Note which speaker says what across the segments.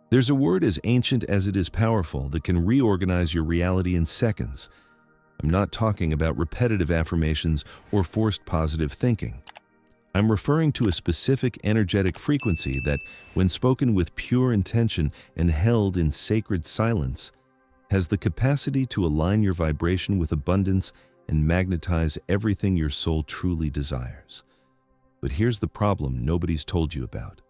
Speaker 1: There's a word as ancient as it is powerful that can reorganize your reality in seconds. I'm not talking about repetitive affirmations or forced positive thinking. I'm referring to a specific energetic frequency that, when spoken with pure intention and held in sacred silence, has the capacity to align your vibration with abundance and magnetize everything your soul truly desires. But here's the problem nobody's told you about.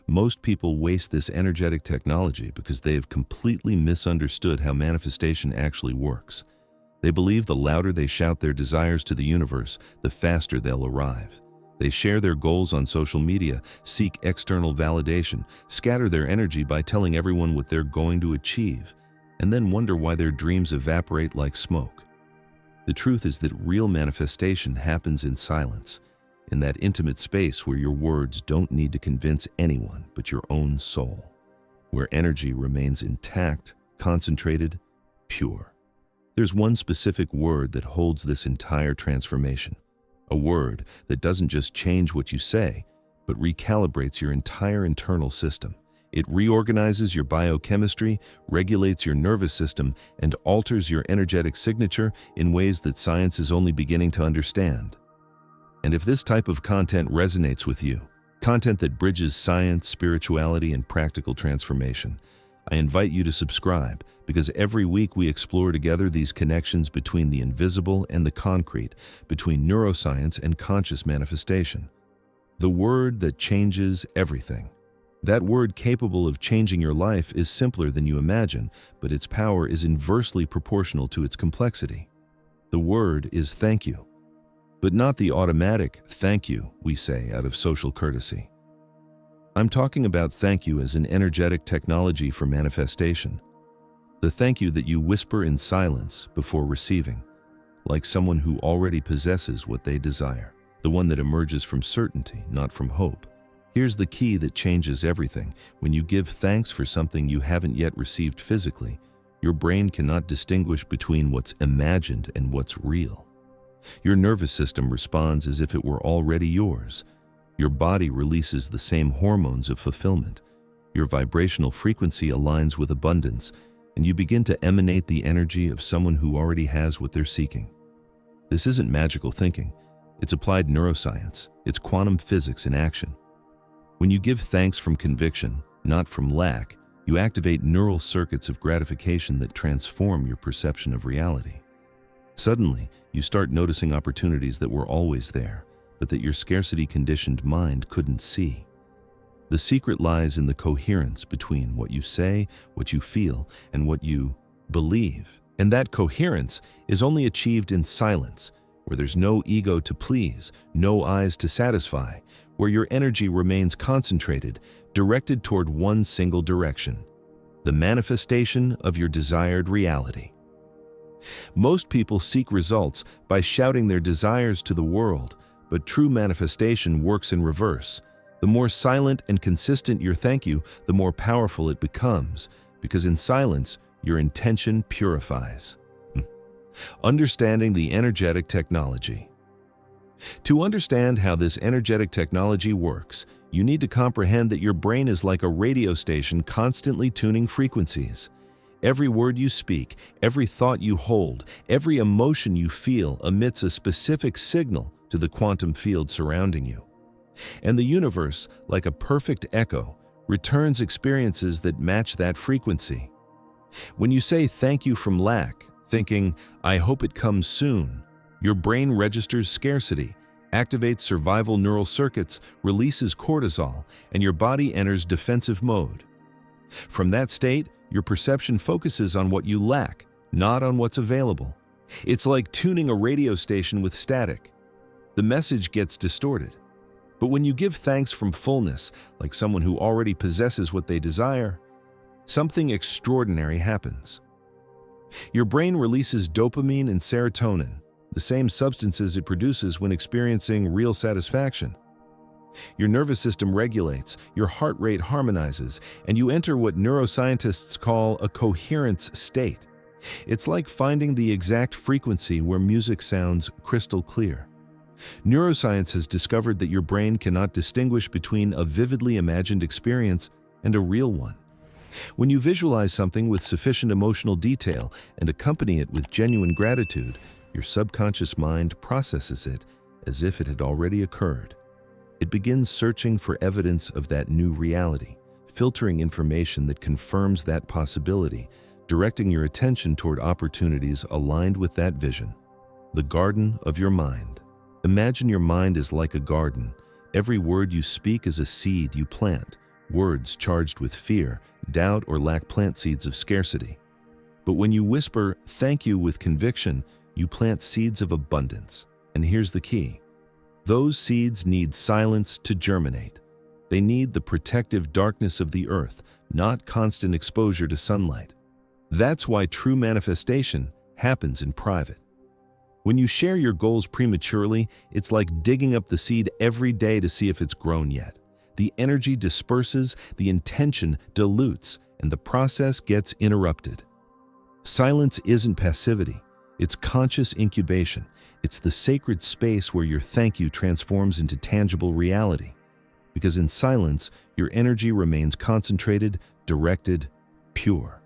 Speaker 1: Most people waste this energetic technology because they have completely misunderstood how manifestation actually works. They believe the louder they shout their desires to the universe, the faster they'll arrive. They share their goals on social media, seek external validation, scatter their energy by telling everyone what they're going to achieve, and then wonder why their dreams evaporate like smoke. The truth is that real manifestation happens in silence, in that intimate space where your words don't need to convince anyone but your own soul, where energy remains intact, concentrated, pure. There's one specific word that holds this entire transformation, a word that doesn't just change what you say, but recalibrates your entire internal system. It reorganizes your biochemistry, regulates your nervous system, and alters your energetic signature in ways that science is only beginning to understand. And if this type of content resonates with you, content that bridges science, spirituality, and practical transformation, I invite you to subscribe, because every week we explore together these connections between the invisible and the concrete, between neuroscience and conscious manifestation. The word that changes everything. That word capable of changing your life is simpler than you imagine, but its power is inversely proportional to its complexity. The word is thank you. But not the automatic thank you we say out of social courtesy. I'm talking about thank you as an energetic technology for manifestation. The thank you that you whisper in silence before receiving, like someone who already possesses what they desire, the one that emerges from certainty, not from hope. Here's the key that changes everything. When you give thanks for something you haven't yet received physically, your brain cannot distinguish between what's imagined and what's real. Your nervous system responds as if it were already yours. Your body releases the same hormones of fulfillment. Your vibrational frequency aligns with abundance, and you begin to emanate the energy of someone who already has what they're seeking. This isn't magical thinking. It's applied neuroscience. It's quantum physics in action. When you give thanks from conviction, not from lack, you activate neural circuits of gratification that transform your perception of reality. Suddenly, you start noticing opportunities that were always there, but that your scarcity-conditioned mind couldn't see. The secret lies in the coherence between what you say, what you feel, and what you believe. And that coherence is only achieved in silence, where there's no ego to please, no eyes to satisfy, where your energy remains concentrated, directed toward one single direction: the manifestation of your desired reality. Most people seek results by shouting their desires to the world, but true manifestation works in reverse. The more silent and consistent your thank you, the more powerful it becomes, because in silence, your intention purifies. Understanding the energetic technology. To understand how this energetic technology works, you need to comprehend that your brain is like a radio station constantly tuning frequencies. Every word you speak, every thought you hold, every emotion you feel emits a specific signal to the quantum field surrounding you. And the universe, like a perfect echo, returns experiences that match that frequency. When you say thank you from lack, thinking, I hope it comes soon, your brain registers scarcity, activates survival neural circuits, releases cortisol, and your body enters defensive mode. From that state, your perception focuses on what you lack, not on what's available. It's like tuning a radio station with static. The message gets distorted. But when you give thanks from fullness, like someone who already possesses what they desire, something extraordinary happens. Your brain releases dopamine and serotonin, the same substances it produces when experiencing real satisfaction. Your nervous system regulates, your heart rate harmonizes, and you enter what neuroscientists call a coherence state. It's like finding the exact frequency where music sounds crystal clear. Neuroscience has discovered that your brain cannot distinguish between a vividly imagined experience and a real one. When you visualize something with sufficient emotional detail and accompany it with genuine gratitude, your subconscious mind processes it as if it had already occurred. It begins searching for evidence of that new reality, filtering information that confirms that possibility, directing your attention toward opportunities aligned with that vision. The garden of your mind. Imagine your mind is like a garden. Every word you speak is a seed you plant. Words charged with fear, doubt, or lack plant seeds of scarcity. But when you whisper, "Thank you," with conviction, you plant seeds of abundance. And here's the key. Those seeds need silence to germinate. They need the protective darkness of the earth, not constant exposure to sunlight. That's why true manifestation happens in private. When you share your goals prematurely, it's like digging up the seed every day to see if it's grown yet. The energy disperses, the intention dilutes, and the process gets interrupted. Silence isn't passivity. It's conscious incubation. It's the sacred space where your thank you transforms into tangible reality. Because in silence, your energy remains concentrated, directed, pure.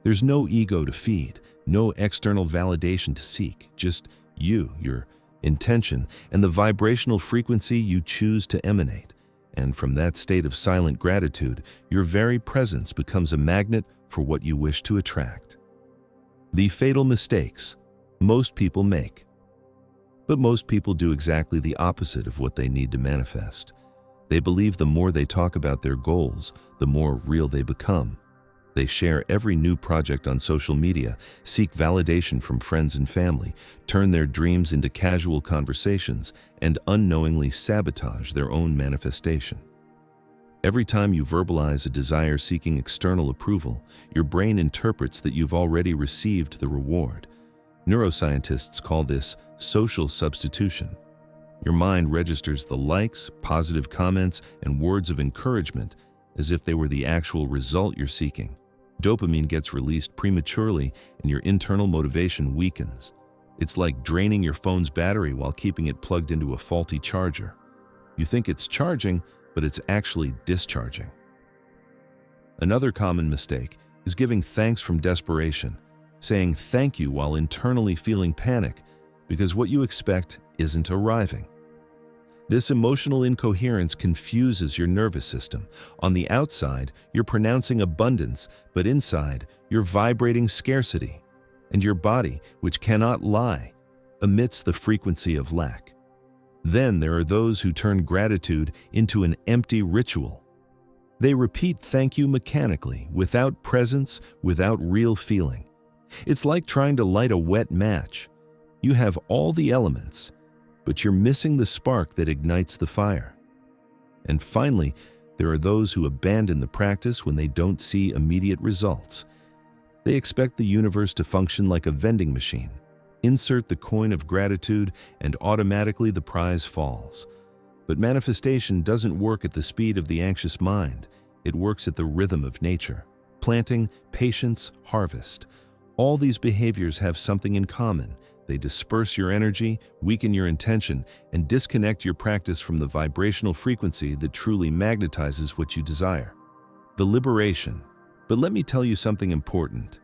Speaker 1: There's no ego to feed, no external validation to seek, just you, your intention, and the vibrational frequency you choose to emanate. And from that state of silent gratitude, your very presence becomes a magnet for what you wish to attract. The fatal mistakes most people make. But most people do exactly the opposite of what they need to manifest. They believe the more they talk about their goals, the more real they become. They share every new project on social media, seek validation from friends and family, turn their dreams into casual conversations, and unknowingly sabotage their own manifestation. Every time you verbalize a desire seeking external approval, your brain interprets that you've already received the reward. Neuroscientists call this social substitution. Your mind registers the likes, positive comments, and words of encouragement as if they were the actual result you're seeking. Dopamine gets released prematurely and your internal motivation weakens. It's like draining your phone's battery while keeping it plugged into a faulty charger. You think it's charging, but it's actually discharging. Another common mistake is giving thanks from desperation, saying thank you while internally feeling panic because what you expect isn't arriving. This emotional incoherence confuses your nervous system. On the outside, you're pronouncing abundance, but inside, you're vibrating scarcity. And your body, which cannot lie, emits the frequency of lack. Then there are those who turn gratitude into an empty ritual. They repeat thank you mechanically, without presence, without real feeling. It's like trying to light a wet match. You have all the elements, but you're missing the spark that ignites the fire. And finally, there are those who abandon the practice when they don't see immediate results. They expect the universe to function like a vending machine. Insert the coin of gratitude and automatically the prize falls. But manifestation doesn't work at the speed of the anxious mind. It works at the rhythm of nature. Planting, patience, harvest. All these behaviors have something in common. They disperse your energy, weaken your intention, and disconnect your practice from the vibrational frequency that truly magnetizes what you desire. The liberation. But let me tell you something important.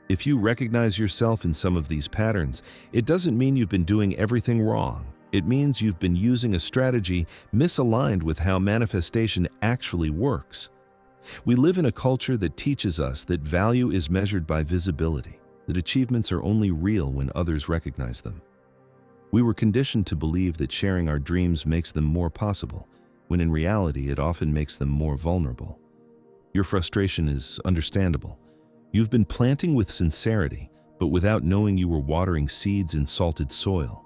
Speaker 1: If you recognize yourself in some of these patterns, it doesn't mean you've been doing everything wrong. It means you've been using a strategy misaligned with how manifestation actually works. We live in a culture that teaches us that value is measured by visibility, that achievements are only real when others recognize them. We were conditioned to believe that sharing our dreams makes them more possible, when in reality it often makes them more vulnerable. Your frustration is understandable. You've been planting with sincerity, but without knowing you were watering seeds in salted soil.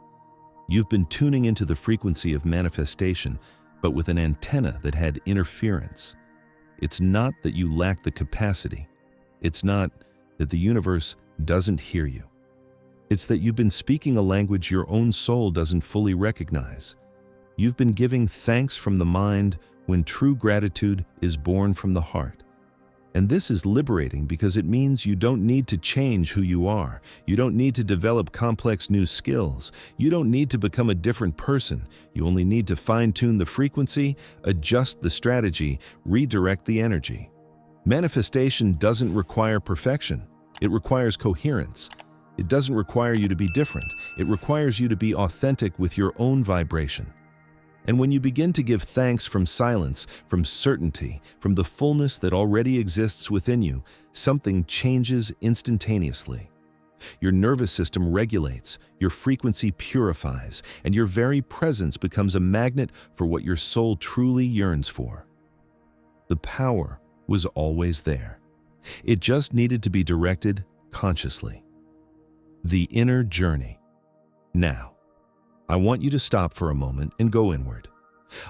Speaker 1: You've been tuning into the frequency of manifestation, but with an antenna that had interference. It's not that you lack the capacity. It's not that the universe doesn't hear you. It's that you've been speaking a language your own soul doesn't fully recognize. You've been giving thanks from the mind when true gratitude is born from the heart. And this is liberating because it means you don't need to change who you are. You don't need to develop complex new skills. You don't need to become a different person. You only need to fine-tune the frequency, adjust the strategy, redirect the energy. Manifestation doesn't require perfection. It requires coherence. It doesn't require you to be different. It requires you to be authentic with your own vibration. And when you begin to give thanks from silence, from certainty, from the fullness that already exists within you, something changes instantaneously. Your nervous system regulates, your frequency purifies, and your very presence becomes a magnet for what your soul truly yearns for. The power was always there. It just needed to be directed consciously. The inner journey. Now, I want you to stop for a moment and go inward.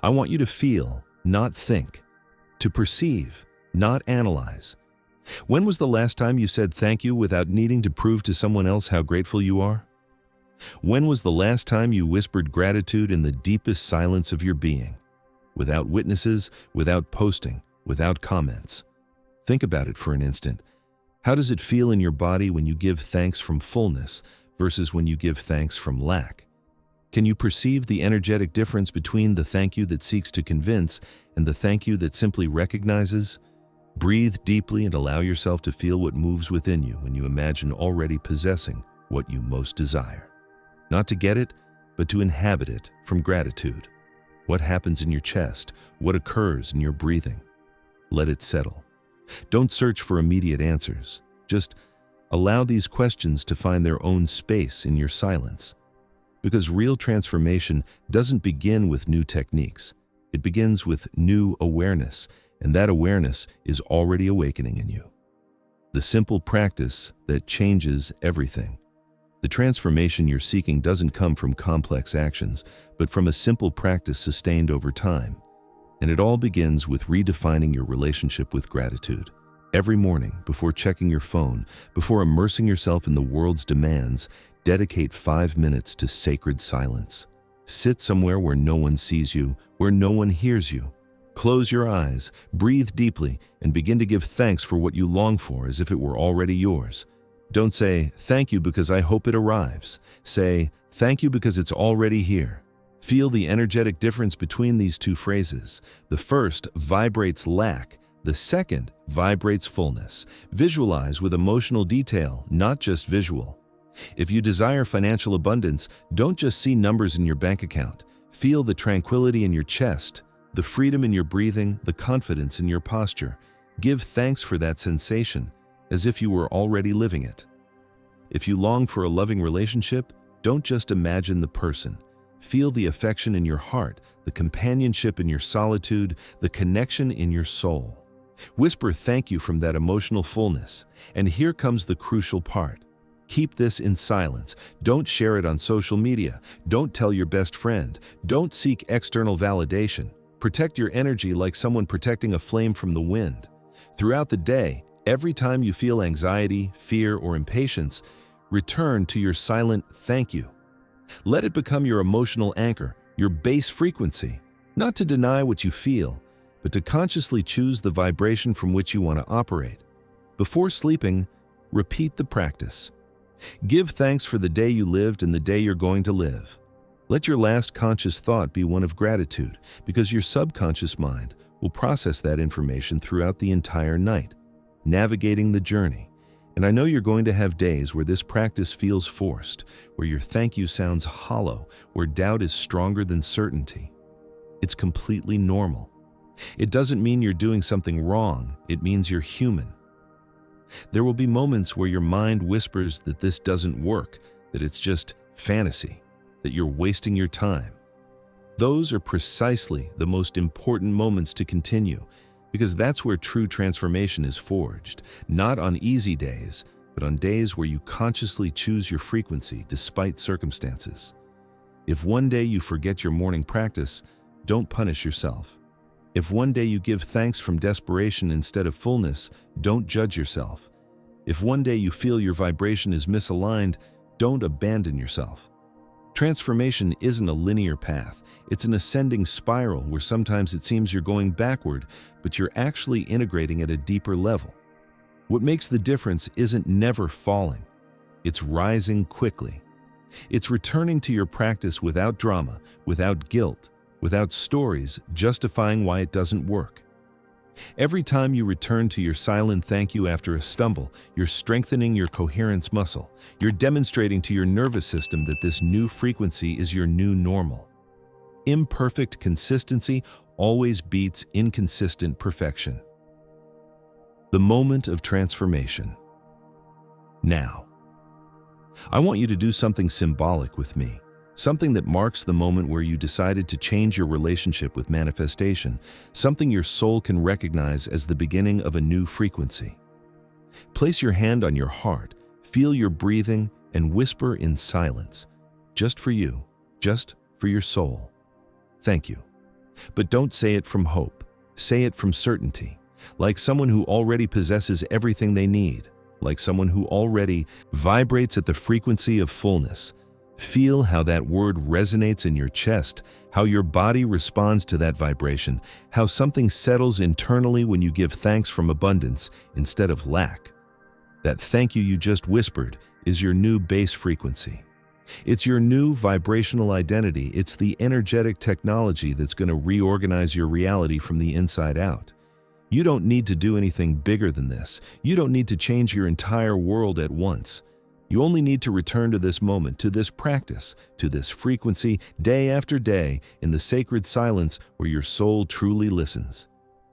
Speaker 1: I want you to feel, not think, to perceive, not analyze. When was the last time you said thank you without needing to prove to someone else how grateful you are? When was the last time you whispered gratitude in the deepest silence of your being, without witnesses, without posting, without comments? Think about it for an instant. How does it feel in your body when you give thanks from fullness versus when you give thanks from lack? Can you perceive the energetic difference between the thank you that seeks to convince and the thank you that simply recognizes? Breathe deeply and allow yourself to feel what moves within you when you imagine already possessing what you most desire. Not to get it, but to inhabit it from gratitude. What happens in your chest? What occurs in your breathing? Let it settle. Don't search for immediate answers. Just allow these questions to find their own space in your silence. Because real transformation doesn't begin with new techniques. It begins with new awareness, and that awareness is already awakening in you. The simple practice that changes everything. The transformation you're seeking doesn't come from complex actions, but from a simple practice sustained over time. And it all begins with redefining your relationship with gratitude. Every morning, before checking your phone, before immersing yourself in the world's demands, dedicate 5 minutes to sacred silence. Sit somewhere where no one sees you, where no one hears you. Close your eyes, breathe deeply, and begin to give thanks for what you long for as if it were already yours. Don't say, "Thank you because I hope it arrives." Say, "Thank you because it's already here." Feel the energetic difference between these two phrases. The first vibrates lack. The second vibrates fullness. Visualize with emotional detail, not just visual. If you desire financial abundance, don't just see numbers in your bank account. Feel the tranquility in your chest, the freedom in your breathing, the confidence in your posture. Give thanks for that sensation, as if you were already living it. If you long for a loving relationship, don't just imagine the person. Feel the affection in your heart, the companionship in your solitude, the connection in your soul. Whisper thank you from that emotional fullness. And here comes the crucial part. Keep this in silence. Don't share it on social media. Don't tell your best friend. Don't seek external validation. Protect your energy like someone protecting a flame from the wind. Throughout the day, every time you feel anxiety, fear, or impatience, return to your silent thank you. Let it become your emotional anchor, your base frequency. Not to deny what you feel, but to consciously choose the vibration from which you want to operate. Before sleeping, repeat the practice. Give thanks for the day you lived and the day you're going to live. Let your last conscious thought be one of gratitude, because your subconscious mind will process that information throughout the entire night, navigating the journey. And I know you're going to have days where this practice feels forced, where your thank you sounds hollow, where doubt is stronger than certainty. It's completely normal. It doesn't mean you're doing something wrong, it means you're human. There will be moments where your mind whispers that this doesn't work, that it's just fantasy, that you're wasting your time. Those are precisely the most important moments to continue, because that's where true transformation is forged, not on easy days, but on days where you consciously choose your frequency despite circumstances. If one day you forget your morning practice, don't punish yourself. If one day you give thanks from desperation instead of fullness, don't judge yourself. If one day you feel your vibration is misaligned, don't abandon yourself. Transformation isn't a linear path. It's an ascending spiral where sometimes it seems you're going backward, but you're actually integrating at a deeper level. What makes the difference isn't never falling. It's rising quickly. It's returning to your practice without drama, without guilt, without stories justifying why it doesn't work. Every time you return to your silent thank you after a stumble, you're strengthening your coherence muscle. You're demonstrating to your nervous system that this new frequency is your new normal. Imperfect consistency always beats inconsistent perfection. The moment of transformation. Now, I want you to do something symbolic with me, something that marks the moment where you decided to change your relationship with manifestation, something your soul can recognize as the beginning of a new frequency. Place your hand on your heart, feel your breathing, and whisper in silence, just for you, just for your soul. Thank you. But don't say it from hope. Say it from certainty, like someone who already possesses everything they need, like someone who already vibrates at the frequency of fullness. Feel how that word resonates in your chest, how your body responds to that vibration, how something settles internally when you give thanks from abundance instead of lack. That thank you just whispered is your new base frequency. It's your new vibrational identity. It's the energetic technology that's going to reorganize your reality from the inside out. You don't need to do anything bigger than this. You don't need to change your entire world at once. You only need to return to this moment, to this practice, to this frequency, day after day, in the sacred silence where your soul truly listens.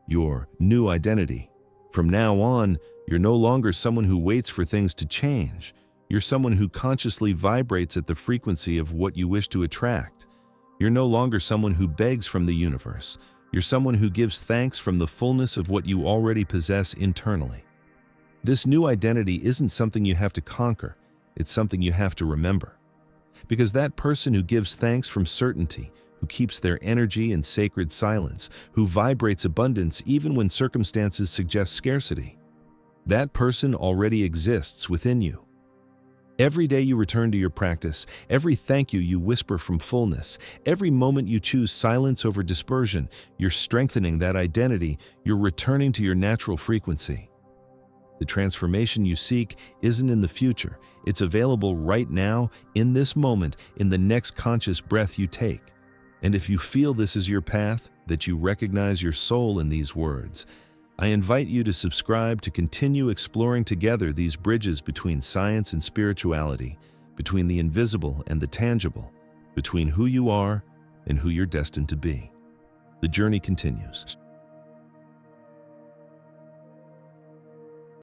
Speaker 1: Your new identity. From now on, you're no longer someone who waits for things to change. You're someone who consciously vibrates at the frequency of what you wish to attract. You're no longer someone who begs from the universe. You're someone who gives thanks from the fullness of what you already possess internally. This new identity isn't something you have to conquer. It's something you have to remember. Because that person who gives thanks from certainty, who keeps their energy in sacred silence, who vibrates abundance even when circumstances suggest scarcity, that person already exists within you. Every day you return to your practice, every thank you whisper from fullness, every moment you choose silence over dispersion, you're strengthening that identity, you're returning to your natural frequency. The transformation you seek isn't in the future, it's available right now, in this moment, in the next conscious breath you take. And if you feel this is your path, that you recognize your soul in these words, I invite you to subscribe to continue exploring together these bridges between science and spirituality, between the invisible and the tangible, between who you are and who you're destined to be. The journey continues.